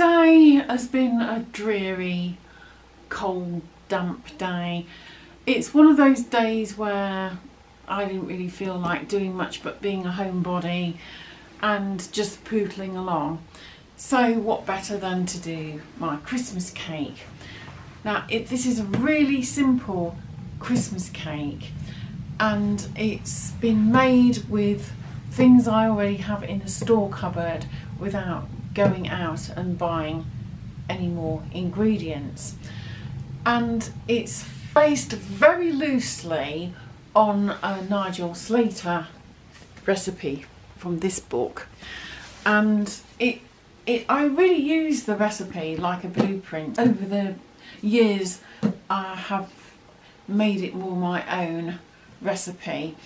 Today has been a dreary, cold, damp day. It's one of those days where I didn't really feel like doing much but being a homebody and just pootling along. So what better than to do my Christmas cake. Now this is a really simple Christmas cake and it's been made with things I already have in the store cupboard without going out and buying any more ingredients. And it's based very loosely on a Nigel Slater recipe from this book, and I really use the recipe like a blueprint. Over the years I have made it more my own recipe.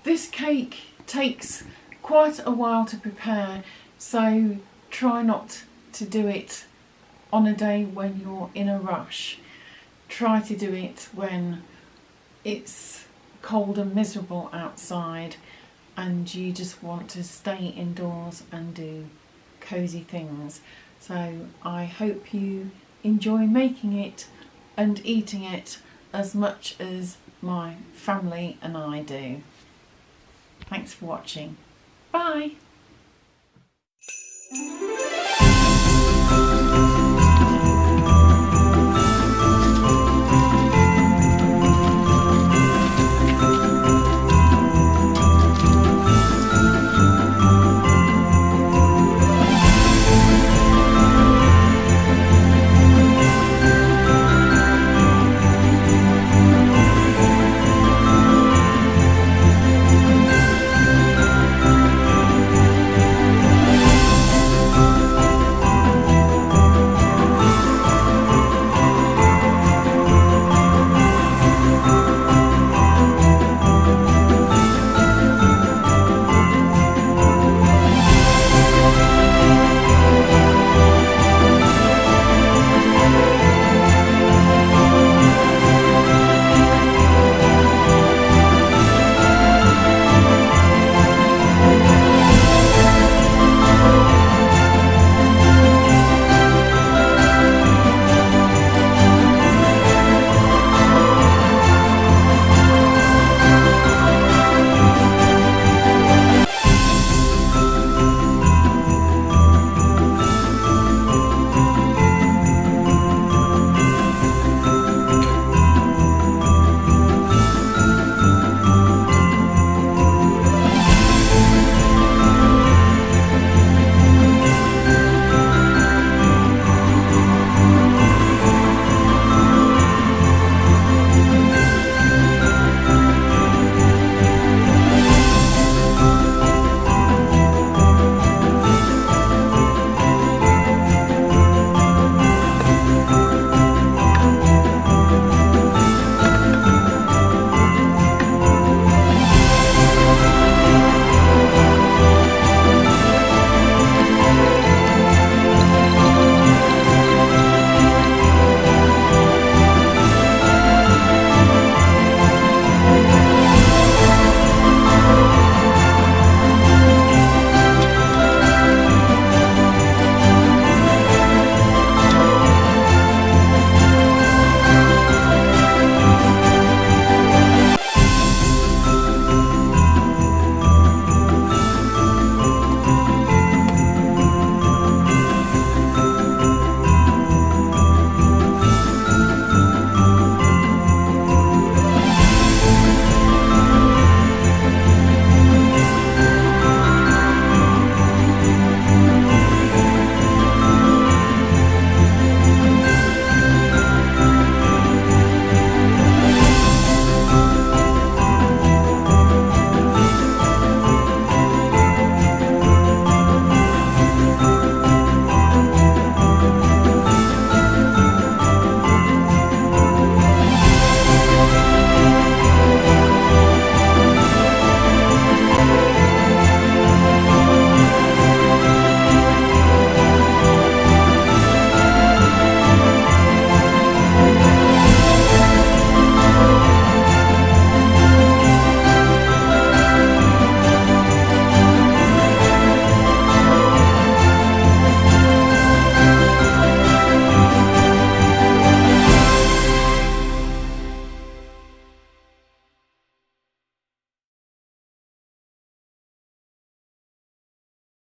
This cake takes quite a while to prepare, so try not to do it on a day when you're in a rush. Try to do it when it's cold and miserable outside and you just want to stay indoors and do cosy things. So I hope you enjoy making it and eating it as much as my family and I do. Thanks for watching. Bye.